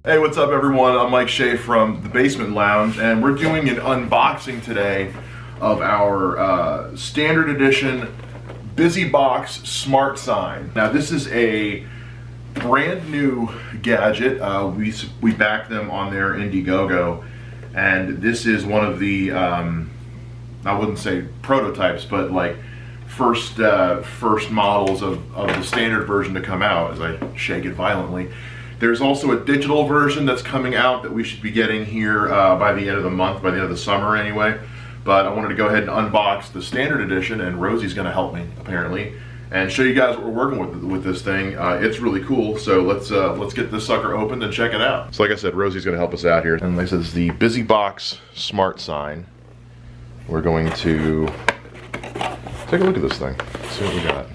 Hey, what's up everyone? I'm Mike Shea from the Basement Lounge, and we're doing an unboxing today of our standard edition BusyBox smart sign. Now this is a brand new gadget. We backed them on their Indiegogo, and this is one of the, I wouldn't say prototypes, but like first models of the standard version to come out, as I shake it violently. There's also a digital version that's coming out that we should be getting here by the end of the month, by the end of the summer anyway. But I wanted to go ahead and unbox the standard edition, and Rosie's going to help me apparently, and show you guys what we're working with this thing. It's really cool, so let's get this sucker opened and check it out. So like I said, Rosie's going to help us out here. And like I said, this is the BusyBox smart sign. We're going to take a look at this thing, see what we got.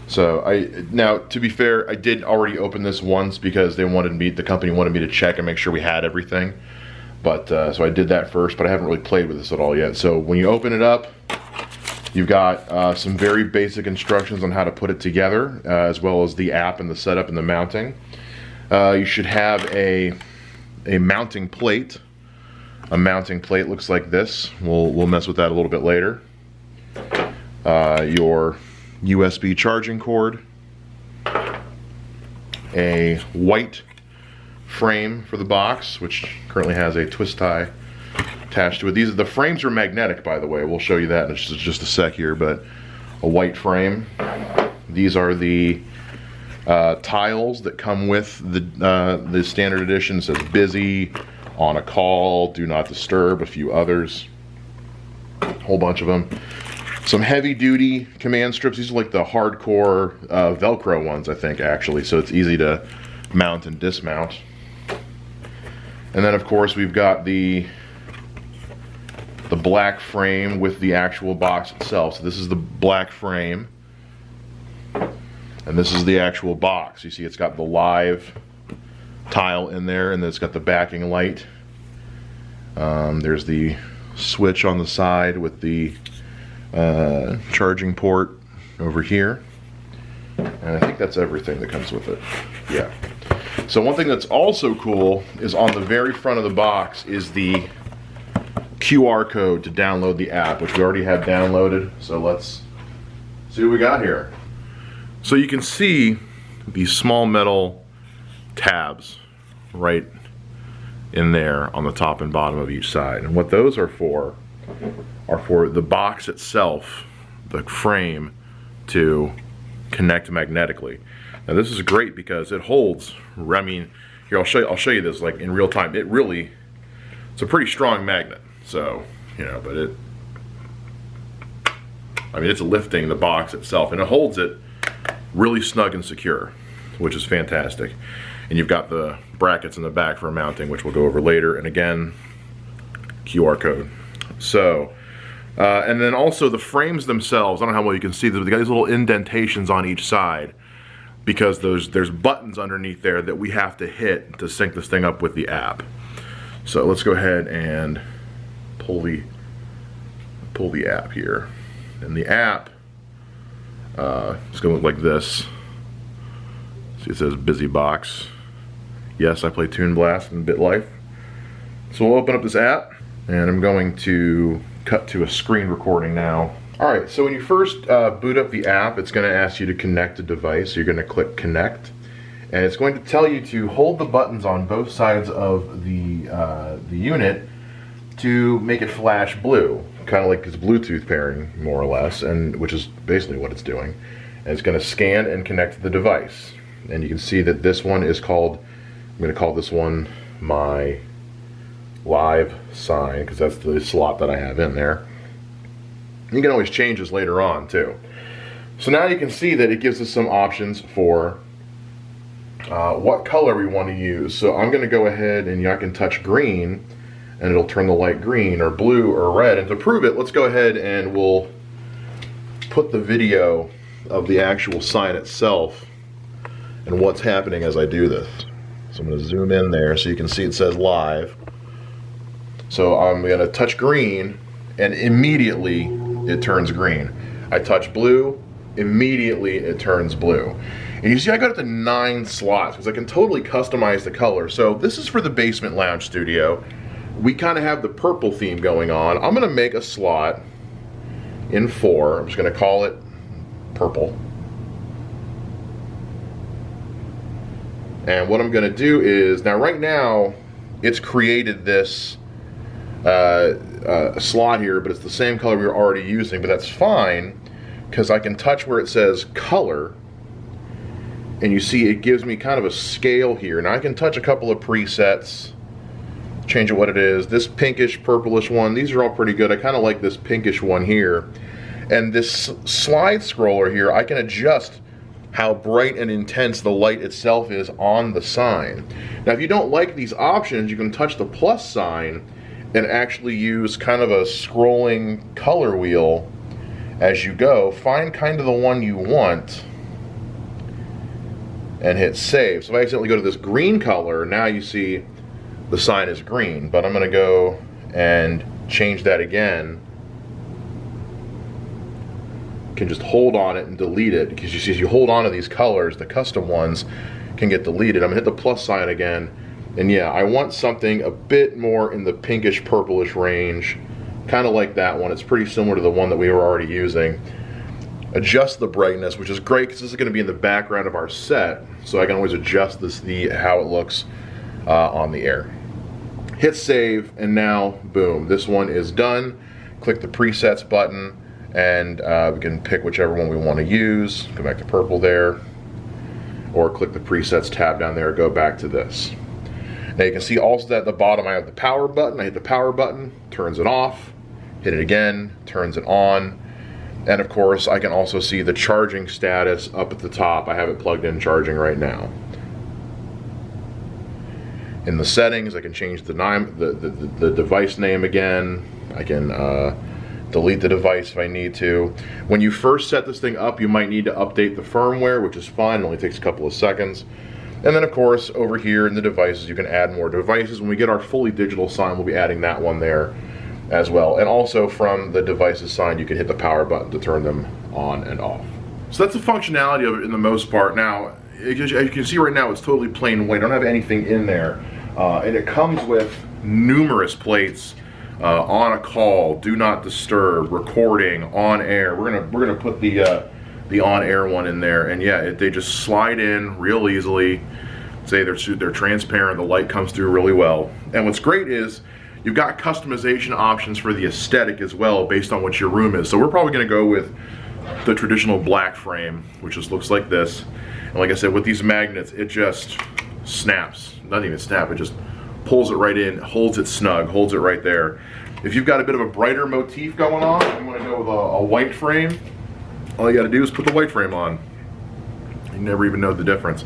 So now to be fair, I did already open this once because the company wanted me to check and make sure we had everything. But so I did that first, but I haven't really played with this at all yet. So when you open it up, you've got some very basic instructions on how to put it together, as well as the app and the setup and the mounting. You should have a mounting plate. A mounting plate looks like this. We'll mess with that a little bit later. Your USB charging cord, a white frame for the box, which currently has a twist tie attached to it. The frames are magnetic, by the way. We'll show you that in just a sec here, but a white frame. These are the tiles that come with the standard edition. It says busy, on a call, do not disturb, a few others, a whole bunch of them. Some heavy duty command strips. These are like the hardcore Velcro ones, I think, actually, so it's easy to mount and dismount. And then of course we've got the black frame with the actual box itself. So this is the black frame, and this is the actual box. You see it's got the live tile in there, and then it's got the backing light. There's the switch on the side with the charging port over here, and I think that's everything that comes with it. Yeah. So one thing that's also cool is on the very front of the box is the QR code to download the app, which we already have downloaded. So let's see what we got here. So you can see these small metal tabs right in there on the top and bottom of each side, and what those are for the box itself, the frame, to connect magnetically. Now this is great because it holds, I mean, here I'll show you this like in real time. It's a pretty strong magnet, so you know, but it's lifting the box itself, and it holds it really snug and secure, which is fantastic. And you've got the brackets in the back for mounting, which we'll go over later, and again, QR code. So and then also the frames themselves, I don't know how well you can see them, but they got these little indentations on each side because there's buttons underneath there that we have to hit to sync this thing up with the app. So let's go ahead and pull the app here. And the app is going to look like this. See, it says BusyBox. Yes, I play Toon Blast and BitLife. So we'll open up this app, and I'm going to cut to a screen recording now. Alright, so when you first boot up the app, it's going to ask you to connect a device. So you're going to click connect, and it's going to tell you to hold the buttons on both sides of the unit to make it flash blue, kind of like it's Bluetooth pairing, more or less, and which is basically what it's doing. And it's going to scan and connect to the device. And you can see that this one is called, I'm going to call this one my live sign, because that's the slot that I have in there. You can always change this later on too. So now you can see that it gives us some options for what color we want to use. So I'm going to go ahead and I can touch green, and it'll turn the light green or blue or red. And to prove it, let's go ahead and we'll put the video of the actual sign itself and what's happening as I do this. So I'm going to zoom in there so you can see it says live. So I'm going to touch green, and immediately it turns green. I touch blue, immediately it turns blue. And you see I got it to 9 slots because I can totally customize the color. So this is for the basement lounge studio. We kind of have the purple theme going on. I'm gonna make a slot in 4. I'm just gonna call it purple. And what I'm gonna do is, now right now, it's created this slot here, but it's the same color we were already using, but that's fine, because I can touch where it says color, and you see it gives me kind of a scale here. Now I can touch a couple of presets, change it what it is. This pinkish, purplish one, these are all pretty good. I kind of like this pinkish one here. And this slide scroller here, I can adjust how bright and intense the light itself is on the sign. Now if you don't like these options, you can touch the plus sign and actually use kind of a scrolling color wheel as you go. Find kind of the one you want and hit save. So if I accidentally go to this green color, now you see the sign is green, but I'm gonna go and change that again. You can just hold on it and delete it, because you see as you hold on to these colors, the custom ones can get deleted. I'm gonna hit the plus sign again, and yeah, I want something a bit more in the pinkish purplish range, kind of like that one. It's pretty similar to the one that we were already using. Adjust the brightness, which is great because this is going to be in the background of our set, so I can always adjust this, how it looks on the air. Hit save, and now boom, this one is done. Click the presets button, and we can pick whichever one we want to use. Go back to purple there, or click the presets tab down there, go back to this. Now you can see also that at the bottom I have the power button. I hit the power button, turns it off, hit it again, turns it on. And of course, I can also see the charging status up at the top. I have it plugged in charging right now. In the settings, I can change the device name again. I can delete the device if I need to. When you first set this thing up, you might need to update the firmware, which is fine. It only takes a couple of seconds. And then of course, over here in the devices, you can add more devices. When we get our fully digital sign, we'll be adding that one there as well. And also from the devices sign, you can hit the power button to turn them on and off. So that's the functionality of it in the most part. Now, as you can see right now, it's totally plain white. I don't have anything in there. And it comes with numerous plates, on a call, do not disturb, recording, on air. We're gonna put the on air one in there, and yeah, they just slide in real easily. Say they're transparent, the light comes through really well. And what's great is you've got customization options for the aesthetic as well, based on what your room is. So we're probably gonna go with the traditional black frame, which just looks like this. And like I said, with these magnets, it just snaps. Doesn't even snap, it just pulls it right in, holds it snug, holds it right there. If you've got a bit of a brighter motif going on, you wanna go with a white frame, all you gotta do is put the white frame on. You never even know the difference.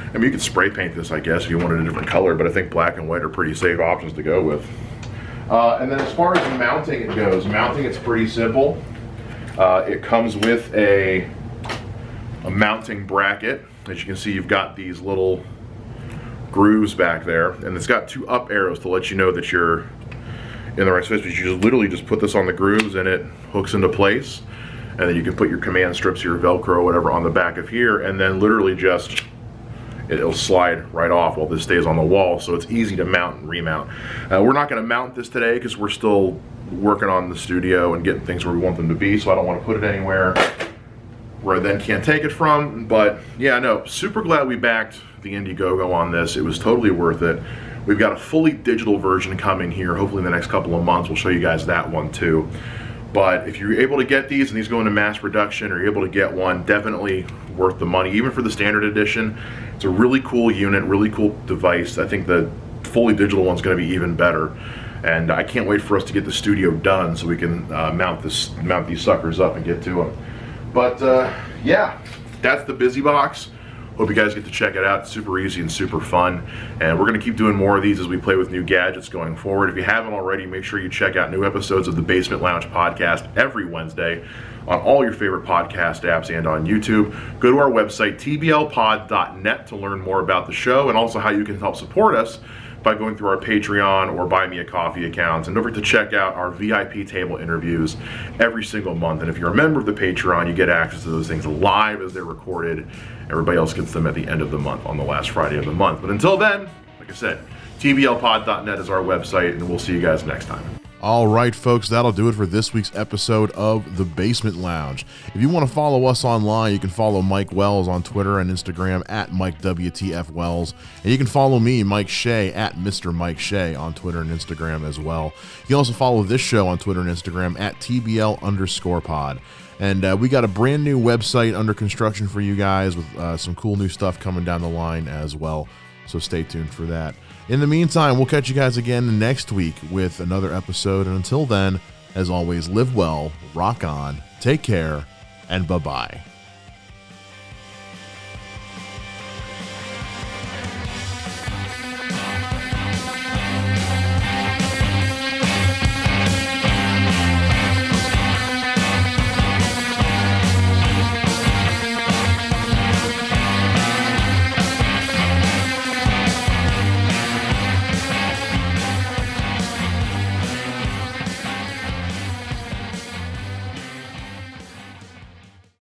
I mean, you could spray paint this, I guess, if you wanted a different color, but I think black and white are pretty safe options to go with. And then as far as mounting it goes, it's pretty simple. It comes with a mounting bracket. As you can see, you've got these little grooves back there, and it's got 2 up arrows to let you know that you're in the right space. But you just literally just put this on the grooves and it hooks into place, and then you can put your command strips, your Velcro, whatever, on the back of here, and then literally just it'll slide right off while this stays on the wall, so it's easy to mount and remount. We're not going to mount this today because we're still working on the studio and getting things where we want them to be, so I don't want to put it anywhere where I then can't take it from. But yeah, no, super glad we backed the Indiegogo on this. It was totally worth it. We've got a fully digital version coming here, hopefully in the next couple of months. We'll show you guys that one too. But if you're able to get these and these go into mass production, or you're able to get one, definitely worth the money. Even for the standard edition, it's a really cool unit, really cool device. I think the fully digital one's going to be even better. And I can't wait for us to get the studio done so we can mount these suckers up and get to them. But yeah, that's the BusyBox. Hope you guys get to check it out. It's super easy and super fun. And we're gonna keep doing more of these as we play with new gadgets going forward. If you haven't already, make sure you check out new episodes of the Basement Lounge podcast every Wednesday on all your favorite podcast apps and on YouTube. Go to our website, tblpod.net, to learn more about the show and also how you can help support us by going through our Patreon or Buy Me a Coffee accounts. And don't forget to check out our VIP table interviews every single month. And if you're a member of the Patreon, you get access to those things live as they're recorded. Everybody else gets them at the end of the month on the last Friday of the month. But until then, like I said, tblpod.net is our website, and we'll see you guys next time. All right, folks, that'll do it for this week's episode of The Basement Lounge. If you want to follow us online, you can follow Mike Wells on Twitter and Instagram at MikeWTFWells. And you can follow me, Mike Shea, at Mr. Mike Shea on Twitter and Instagram as well. You can also follow this show on Twitter and Instagram at TBL_pod. And we got a brand new website under construction for you guys with some cool new stuff coming down the line as well. So stay tuned for that. In the meantime, we'll catch you guys again next week with another episode. And until then, as always, live well, rock on, take care, and bye-bye.